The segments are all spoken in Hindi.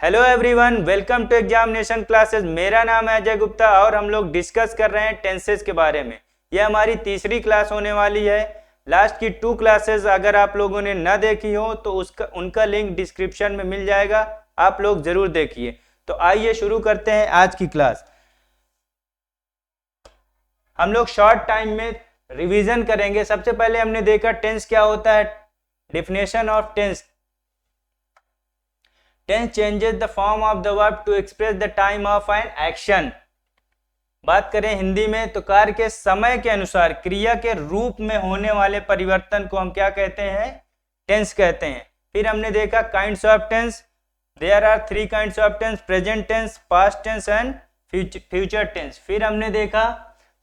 Hello everyone, welcome to examination classes. मेरा नाम है अजय गुप्ता और हम लोग डिस्कस कर रहे हैं टेंसेस के बारे में। यह हमारी तीसरी क्लास होने वाली है। लास्ट की 2 क्लासेस अगर आप लोगों ने न देखी हो तो उनका लिंक डिस्क्रिप्शन में मिल जाएगा, आप लोग जरूर देखिए। तो आइए शुरू करते हैं आज की क्लास। हम लोग शॉर्ट टाइम में रिवीजन करेंगे। सबसे पहले हमने देखा टेंस क्या होता है। Definition of tense: Tense changes the form of the verb to express the time of an action। बात करें हिंदी में तो कार्य के समय के अनुसार क्रिया के रूप में होने वाले परिवर्तन को हम क्या कहते हैं? टेंस कहते हैं। फिर हमने देखा kinds of tense. There are 3 kinds of tense: present tense, past tense and future tense. फिर हमने देखा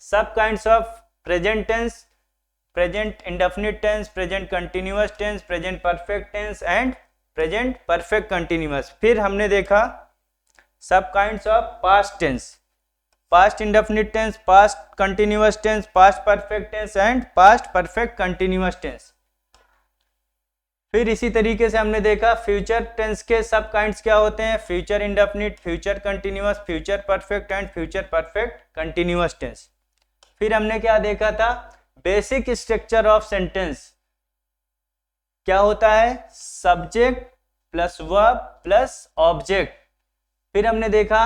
सब kinds of present tense: present indefinite tense, present continuous tense, present perfect tense and present perfect continuous. फिर हमने देखा सब kinds of past tense: past indefinite tense, past continuous tense, past perfect tense and past perfect continuous tense. फिर इसी तरीके से हमने देखा फ्यूचर टेंस के सब काइंड्स क्या होते हैं: future indefinite, future continuous, future perfect and future perfect continuous tense. फिर हमने क्या देखा था? बेसिक स्ट्रक्चर ऑफ सेंटेंस क्या होता है? Subject plus verb plus object. फिर हमने देखा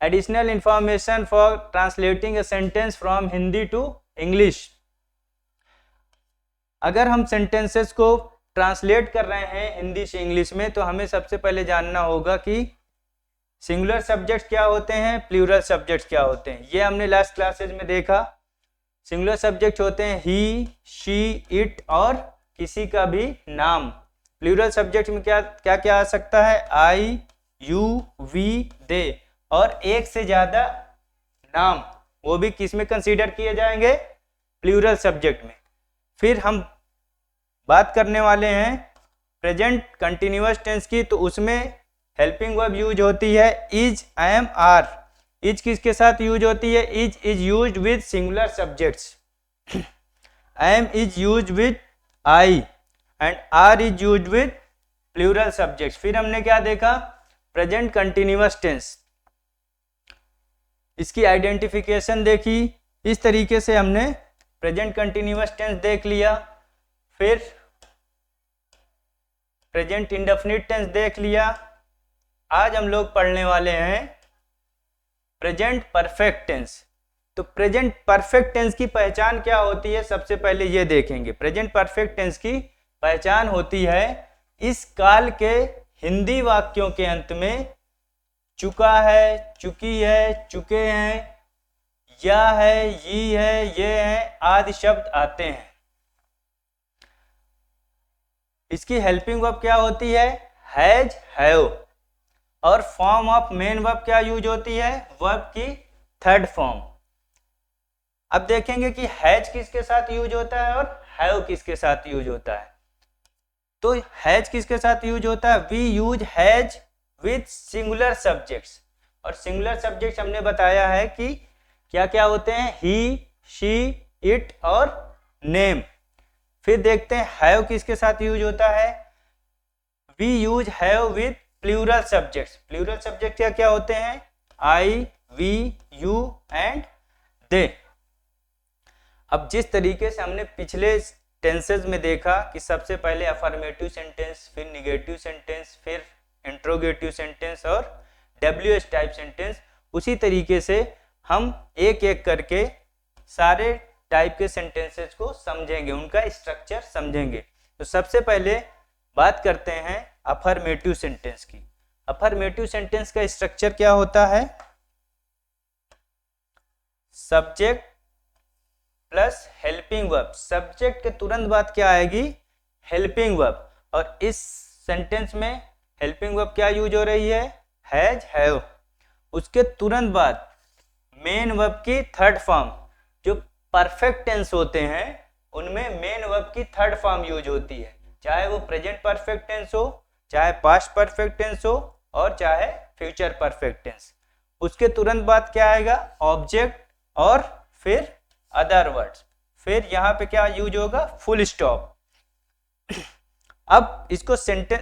additional information for translating a sentence from Hindi to English. अगर हम सेंटेंसेस को ट्रांसलेट कर रहे हैं हिंदी से इंग्लिश में तो हमें सबसे पहले जानना होगा कि सिंगुलर सब्जेक्ट क्या होते हैं, प्लूरल सब्जेक्ट क्या होते हैं। ये हमने लास्ट क्लासेज में देखा। सिंगुलर सब्जेक्ट होते हैं ही, शी, इट और किसी का भी नाम। प्लूरल सब्जेक्ट में क्या क्या क्या आ सकता है? आई, यू, वी, दे और एक से ज्यादा नाम, वो भी किस में कंसीडर किए जाएंगे? प्लूरल सब्जेक्ट में। फिर हम बात करने वाले हैं प्रेजेंट कंटिन्यूअस टेंस की, तो उसमें हेल्पिंग वर्ब यूज होती है इज, एम, आर। इज किसके साथ यूज होती है? Is is used with singular subjects, am is used with I and are is used with plural subjects. फिर हमने क्या देखा? प्रेजेंट कंटिन्यूअस टेंस, इसकी आइडेंटिफिकेशन देखी। इस तरीके से हमने प्रेजेंट कंटिन्यूअस टेंस देख लिया। फिर प्रेजेंट इंडेफिनिट टेंस देख लिया। आज हम लोग पढ़ने वाले हैं प्रेजेंट परफेक्ट टेंस। तो प्रेजेंट परफेक्ट टेंस की पहचान क्या होती है, सबसे पहले ये देखेंगे। प्रेजेंट परफेक्ट टेंस की पहचान होती है इस काल के हिंदी वाक्यों के अंत में चुका है, चुकी है, चुके हैं, या है, ये है, ये है आदि शब्द आते हैं। इसकी हेल्पिंग वर्ब क्या होती है? Has, have. और फॉर्म ऑफ मेन वर्ब क्या यूज होती है? वर्ब की थर्ड फॉर्म। अब देखेंगे कि हैज किसके साथ यूज होता है और हैव किसके साथ यूज होता है। तो हैज किसके साथ यूज होता है? We use has with singular subjects. और सिंगुलर सब्जेक्ट्स हमने बताया है कि क्या क्या होते हैं? ही, शी, इट और नेम। फिर देखते हैं हैव किसके साथ यूज होता है? We use have with plural subjects. Plural subject क्या क्या होते हैं? I, we, you and they. अब जिस तरीके से हमने पिछले टेंसेस में देखा कि सबसे पहले अफर्मेटिव सेंटेंस, फिर निगेटिव सेंटेंस, फिर इंट्रोगेटिव सेंटेंस और डब्ल्यूएच टाइप सेंटेंस, उसी तरीके से हम एक एक करके सारे टाइप के सेंटेंसेस को समझेंगे, उनका स्ट्रक्चर समझेंगे। तो सबसे पहले बात करते हैं अफर्मेटिव सेंटेंस की। अफर्मेटिव सेंटेंस का स्ट्रक्चर क्या होता है? Subject plus helping verb. Subject के तुरंत बाद क्या आएगी? Helping verb. और इस सेंटेंस में हेल्पिंग वर्ब क्या यूज हो रही है? Has, have. उसके तुरंत बाद मेन वर्ब की थर्ड फॉर्म। जो परफेक्ट टेंस होते हैं उनमें मेन वर्ब की थर्ड फॉर्म यूज होती है, चाहे वो प्रेजेंट परफेक्ट टेंस हो, चाहे पास्ट परफेक्ट टेंस हो और चाहे फ्यूचर परफेक्ट टेंस। उसके तुरंत बाद क्या आएगा? ऑब्जेक्ट और फिर अदर वर्ड्स। फिर यहाँ पे क्या यूज होगा? Full stop. अब इसको सेंटेंस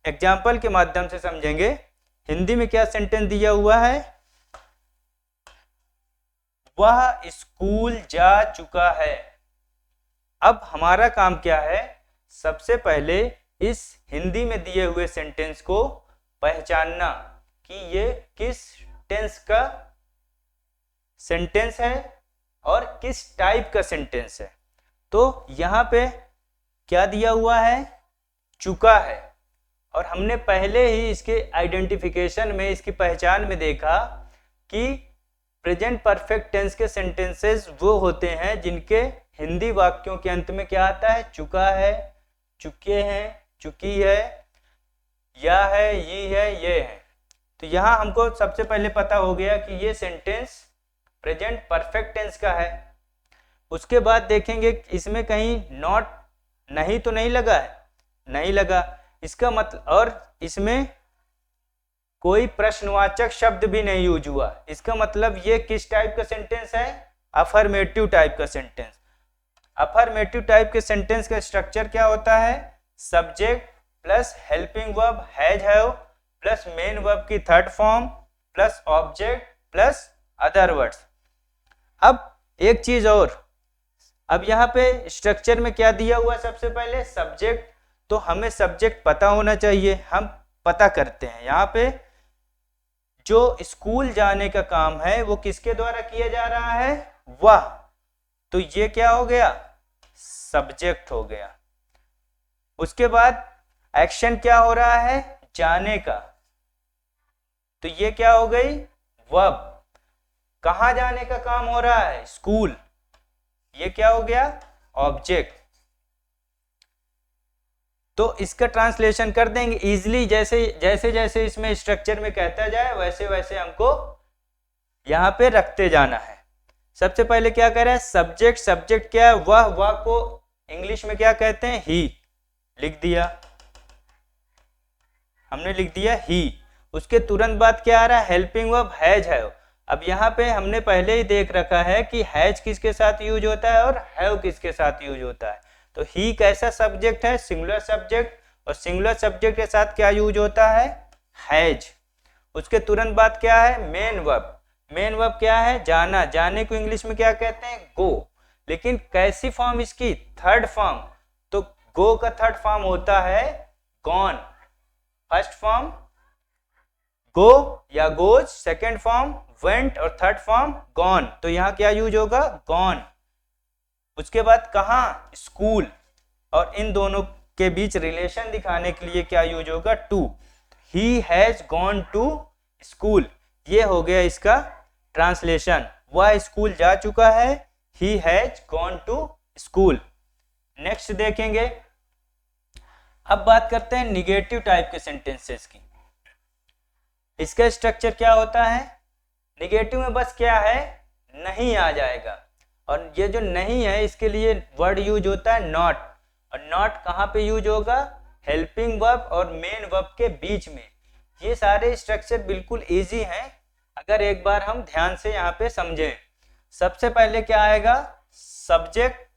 एग्जाम्पल के माध्यम से समझेंगे हिंदी में क्या सेंटेंस दिया हुआ है, वह स्कूल जा चुका है। अब हमारा काम क्या है, सबसे पहले इस हिंदी में दिए हुए सेंटेंस को पहचानना कि ये किस टेंस का सेंटेंस है और किस टाइप का सेंटेंस है। तो यहाँ पे क्या दिया हुआ है, चुका है, और हमने पहले ही इसके आइडेंटिफिकेशन में, इसकी पहचान में देखा कि प्रेजेंट परफेक्ट टेंस के सेंटेंसेस वो होते हैं जिनके हिंदी वाक्यों के अंत में क्या आता है, चुका है, चुके हैं, चुकी है, या है, ये है। तो यहाँ हमको सबसे पहले पता हो गया कि ये सेंटेंस प्रेजेंट परफेक्ट टेंस का है। उसके बाद देखेंगे इसमें कहीं नॉट नहीं तो नहीं लगा है, नहीं लगा, इसका मतलब, और इसमें कोई प्रश्नवाचक शब्द भी नहीं यूज हुआ, इसका मतलब ये किस टाइप का सेंटेंस है, अफर्मेटिव टाइप का सेंटेंस। अफर्मेटिव टाइप के सेंटेंस का स्ट्रक्चर क्या होता है, subject plus helping verb has have plus main verb की third form plus object plus other words. अब एक चीज और, अब यहाँ पे स्ट्रक्चर में क्या दिया हुआ है, सबसे पहले सब्जेक्ट, तो हमें सब्जेक्ट पता होना चाहिए, हम पता करते हैं। यहाँ पे जो स्कूल जाने का काम है वो किसके द्वारा किया जा रहा है, वह, तो ये क्या हो गया, सब्जेक्ट हो गया। उसके बाद एक्शन क्या हो रहा है, जाने का, तो ये क्या हो गई, वर्ब। कहां जाने का काम हो रहा है, स्कूल, ये क्या हो गया, ऑब्जेक्ट। तो इसका ट्रांसलेशन कर देंगे इजीली, जैसे जैसे इसमें स्ट्रक्चर में कहता जाए वैसे वैसे हमको यहां पे रखते जाना है। सबसे पहले क्या कह रहा है, सब्जेक्ट, सब्जेक्ट क्या है, वह को इंग्लिश में क्या कहते हैं, ही, लिख दिया, हमने लिख दिया ही। उसके तुरंत बाद क्या आ रहा है, हेल्पिंग वर्ब हैज हैव। अब यहाँ पे हमने पहले ही देख रखा है कि हैज किसके साथ यूज होता है और हैव किसके साथ यूज होता है। तो ही कैसा सब्जेक्ट है, सिंगुलर सब्जेक्ट, और सिंगुलर सब्जेक्ट के साथ क्या यूज होता है, हैज। उसके तुरंत बाद क्या है, मेन वर्ब। मेन वर्ब क्या है, जाना, जाने को इंग्लिश में क्या कहते हैं, गो, लेकिन कैसी फॉर्म इसकी, थर्ड फॉर्म। तो गो का थर्ड फॉर्म होता है गॉन, फर्स्ट फॉर्म गो या गोज, सेकेंड फॉर्म वेंट, और थर्ड फॉर्म गॉन। तो यहाँ क्या यूज होगा, गॉन। उसके बाद कहाँ, स्कूल, और इन दोनों के बीच रिलेशन दिखाने के लिए क्या यूज होगा, to. He has gone to school, ये हो गया इसका ट्रांसलेशन, वह स्कूल जा चुका है, he has gone to school. Next देखेंगे, अब बात करते हैं निगेटिव टाइप के सेंटेंसेस की। इसका स्ट्रक्चर क्या होता है, निगेटिव में बस क्या है, नहीं आ जाएगा, और ये जो नहीं है इसके लिए वर्ड यूज होता है नॉट, और नॉट कहाँ पे यूज होगा, हेल्पिंग वर्ब और मेन वर्ब के बीच में। ये सारे स्ट्रक्चर बिल्कुल इजी हैं अगर एक बार हम ध्यान से यहाँ पे समझें। सबसे पहले क्या आएगा, सब्जेक्ट,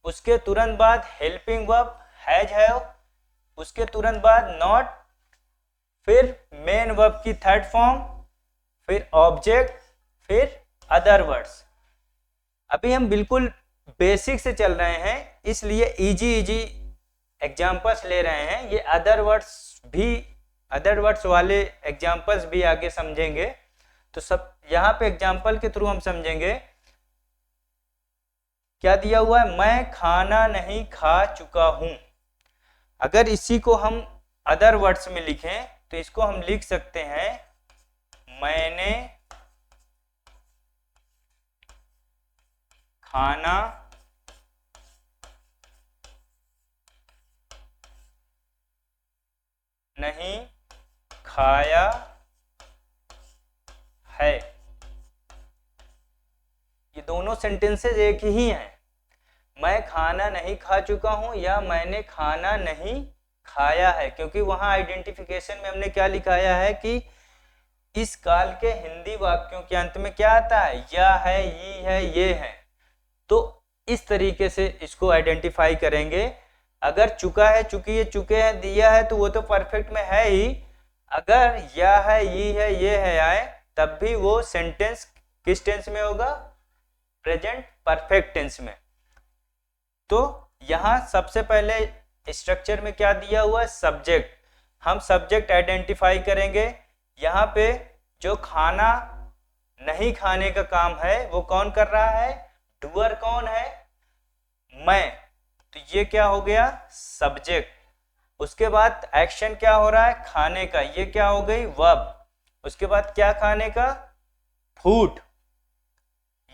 उसके तुरंत बाद हेल्पिंग वर्ब हैज हैव, उसके तुरंत बाद नॉट, फिर मेन वर्ब की थर्ड फॉर्म, फिर ऑब्जेक्ट, फिर अदर वर्ड्स। अभी हम बिल्कुल बेसिक से चल रहे हैं, इसलिए इजी एग्जांपल्स ले रहे हैं। ये अदर वर्ड्स वाले एग्जांपल्स भी आगे समझेंगे, तो सब यहाँ पे एग्जांपल के थ्रू हम समझेंगे। क्या दिया हुआ है, मैं खाना नहीं खा चुका हूं। अगर इसी को हम अदर वर्ड्स में लिखें तो इसको हम लिख सकते हैं, मैंने खाना नहीं खाया है। ये दोनों सेंटेंसेस एक ही हैं, मैं खाना नहीं खा चुका हूं या मैंने खाना नहीं खाया है, क्योंकि वहां आइडेंटिफिकेशन में हमने क्या लिखाया है कि इस काल के हिंदी वाक्यों के अंत में क्या आता है, या है, ये है, ये है। तो इस तरीके से इसको आइडेंटिफाई करेंगे। अगर चुका है, चुकी है, चुके हैं दिया है तो वो तो परफेक्ट में है ही। अगर या है, ये है, आए, तब भी वो सेंटेंस किस टेंस में होगा? प्रेजेंट परफेक्ट टेंस में। तो यहां सबसे पहले स्ट्रक्चर में क्या दिया हुआ है? सब्जेक्ट। हम सब्जेक्ट आइडेंटिफाई करेंगे। यहाँ पे जो खाना नहीं खाने का काम है वो कौन कर रहा है? डूअर कौन है? मैं। तो ये क्या हो गया? सब्जेक्ट। उसके बाद एक्शन क्या हो रहा है? खाने का। ये क्या हो गई? वर्ब। उसके बाद क्या खाने का? फूड।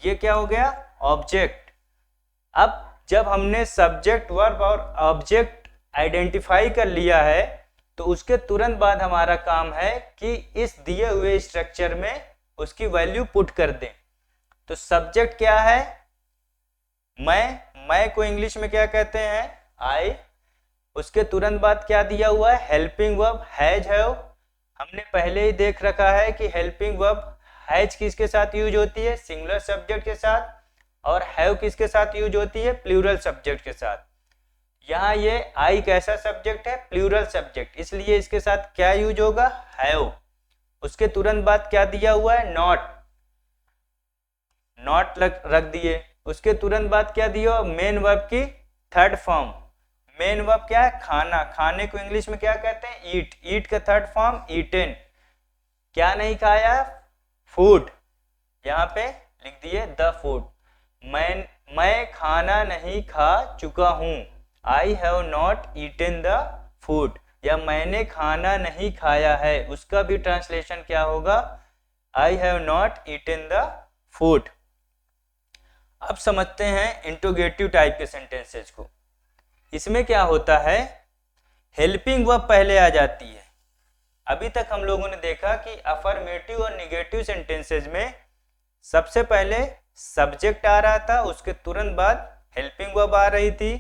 ये क्या हो गया? ऑब्जेक्ट। अब जब हमने सब्जेक्ट, वर्ब और ऑब्जेक्ट आइडेंटिफाई कर लिया है तो उसके तुरंत बाद हमारा काम है कि इस दिए हुए स्ट्रक्चर में उसकी वैल्यू पुट कर दें। तो सब्जेक्ट क्या है? मैं को इंग्लिश में क्या कहते हैं? आई। उसके तुरंत बाद क्या दिया हुआ है? Helping verb, has, have. हमने पहले ही देख रखा है कि हेल्पिंग वर्ब हैज किसके साथ यूज होती है? सिंगुलर सब्जेक्ट के साथ। और हैव किसके साथ यूज होती है? प्लूरल सब्जेक्ट के साथ। यहाँ ये आई कैसा सब्जेक्ट है? प्लूरल सब्जेक्ट, इसलिए इसके साथ क्या यूज होगा? हैव। उसके तुरंत बाद क्या दिया हुआ है? नॉट रख दिए। उसके तुरंत बाद क्या दिया? मेन वर्ब की थर्ड फॉर्म। मेन वर्ब क्या है? खाना। खाने को इंग्लिश में क्या कहते हैं? ईट। ईट का थर्ड फॉर्म ईटेन। क्या नहीं खाया? फूड। यहाँ पे लिख दिए द फूड। मैं खाना नहीं खा चुका हूं। I have not eaten the food. या मैंने खाना नहीं खाया है, उसका भी ट्रांसलेशन क्या होगा? I have not eaten the food. अब समझते हैं इंट्रोगेटिव टाइप के सेंटेंसेस को। इसमें क्या होता है? हेल्पिंग वर्ब पहले आ जाती है। अभी तक हम लोगों ने देखा कि अफर्मेटिव और निगेटिव सेंटेंसेस में सबसे पहले सब्जेक्ट आ रहा था, उसके तुरंत बाद हेल्पिंग वर्ब आ रही थी,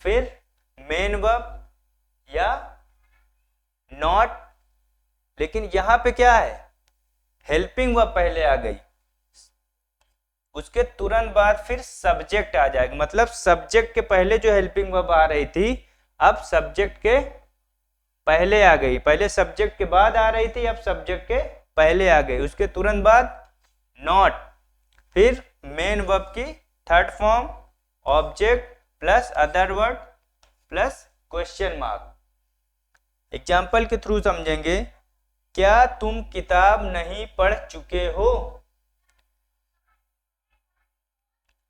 फिर मेन वर्ब या नॉट। लेकिन यहां पे क्या है? हेल्पिंग वर्ब पहले आ गई, उसके तुरंत बाद फिर सब्जेक्ट आ जाएगा। मतलब सब्जेक्ट के पहले जो हेल्पिंग वर्ब आ रही थी अब सब्जेक्ट के पहले आ गई। पहले सब्जेक्ट के बाद आ रही थी, अब सब्जेक्ट के पहले आ गई। उसके तुरंत बाद नॉट, फिर मेन वर्ब की third form object plus other word plus question mark. Example के थ्रू समझेंगे। क्या तुम किताब नहीं पढ़ चुके हो?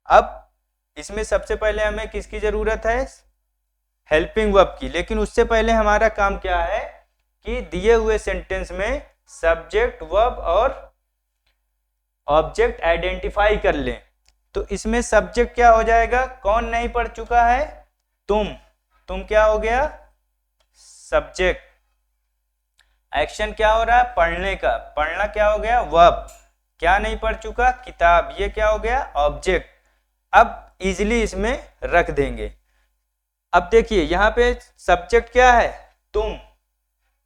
अब इसमें सबसे पहले हमें किसकी जरूरत है? हेल्पिंग वर्ब की। लेकिन उससे पहले हमारा काम क्या है कि दिए हुए सेंटेंस में सब्जेक्ट, वर्ब और ऑब्जेक्ट आइडेंटिफाई कर लें। तो इसमें सब्जेक्ट क्या हो जाएगा? कौन नहीं पढ़ चुका है? तुम क्या हो गया? सब्जेक्ट। एक्शन क्या हो रहा है? पढ़ने का। पढ़ना क्या हो गया? वर्ब। क्या नहीं पढ़ चुका? किताब। ये क्या हो गया? ऑब्जेक्ट। अब इजीली इसमें रख देंगे। अब देखिए यहाँ पे सब्जेक्ट क्या है? तुम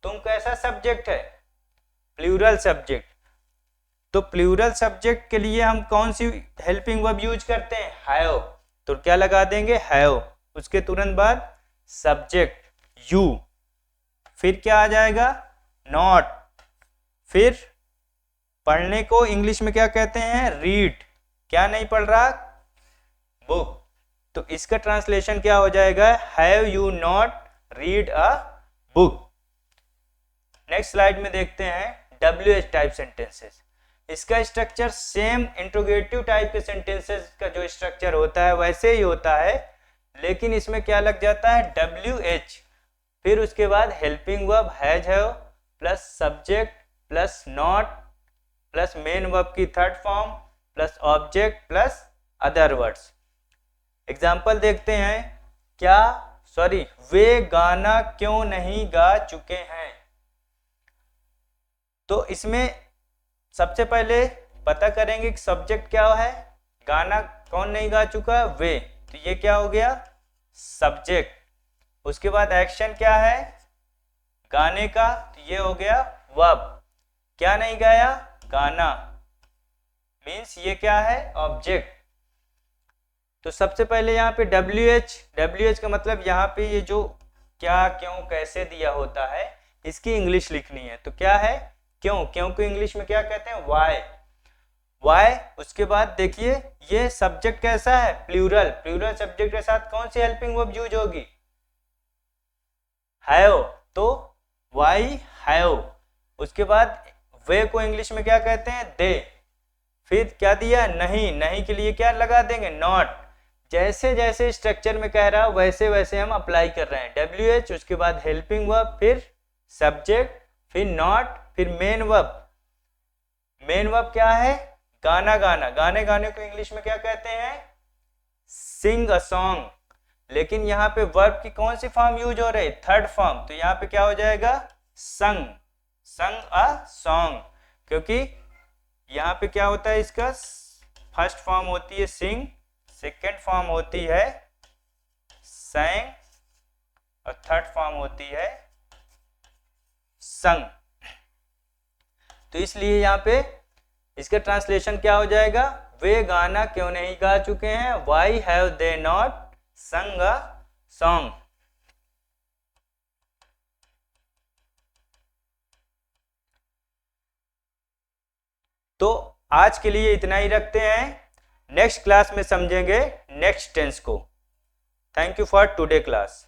कैसा सब्जेक्ट है? Plural subject. तो प्लूरल सब्जेक्ट के लिए हम कौन सी हेल्पिंग वर्ब यूज करते हैं? हैव। तो क्या लगा देंगे? हैव। उसके तुरंत बाद सब्जेक्ट यू, फिर क्या आ जाएगा? नॉट। फिर पढ़ने को इंग्लिश में क्या कहते हैं? रीड। क्या नहीं पढ़ रहा? बुक। तो इसका ट्रांसलेशन क्या हो जाएगा? Have you not read a book. Next slide में देखते हैं WH टाइप सेंटेंसेस। इसका स्ट्रक्चर सेम इंट्रोगेटिव टाइप के सेंटेंसेस का जो स्ट्रक्चर होता है वैसे ही होता है, लेकिन इसमें क्या लग जाता है? WH। फिर उसके बाद helping verb has, have plus subject plus not plus main verb की third form plus object plus other words. Example देखते हैं। वे गाना क्यों नहीं गा चुके हैं? तो इसमें सबसे पहले पता करेंगे कि सब्जेक्ट क्या है। गाना कौन नहीं गा चुका? वे। तो ये क्या हो गया? सब्जेक्ट। उसके बाद एक्शन क्या है? गाने का। तो ये हो गया वर्ब। क्या नहीं गाया? गाना। मीन्स ये क्या है? ऑब्जेक्ट। तो सबसे पहले यहाँ पे WH का मतलब यहाँ पे ये जो क्या, क्यों, कैसे दिया होता है इसकी इंग्लिश लिखनी है। तो क्या है, क्यों, क्यों को इंग्लिश में क्या कहते हैं, वाई। वाई, उसके बाद देखिए ये सब्जेक्ट कैसा है, प्लूरल। प्लूरल सब्जेक्ट के साथ कौन सी हेल्पिंग वर्ब यूज होगी, हैव। तो वाई हैव। उसके बाद वे को इंग्लिश में क्या कहते हैं, दे। फिर क्या दिया, नहीं, नहीं के लिए क्या लगा देंगे, नॉट। जैसे जैसे स्ट्रक्चर में कह रहा वैसे वैसे हम अप्लाई कर रहे हैं। WH, उसके बाद हेल्पिंग वर्ब, फिर सब्जेक्ट, फिर नॉट, फिर मेन वर्ब। मेन वर्ब क्या है, गाना गाना। गाने गाने को इंग्लिश में क्या कहते हैं, सिंग अ सॉन्ग। लेकिन यहाँ पे वर्ब की कौन सी फॉर्म यूज हो रही है, थर्ड फॉर्म। तो यहाँ पे क्या हो जाएगा, संग, संग अ सॉन्ग। क्योंकि यहाँ पे क्या होता है, इसका फर्स्ट फॉर्म होती है सिंग, सेकेंड फॉर्म होती है sang और थर्ड फॉर्म होती है संग। तो इसलिए यहाँ पे इसका ट्रांसलेशन क्या हो जाएगा, वे गाना क्यों नहीं गा चुके हैं, वाई हैव दे नॉट संग अ सॉन्ग। तो आज के लिए इतना ही रखते हैं, नेक्स्ट क्लास में समझेंगे नेक्स्ट टेंस को। Thank you for today class.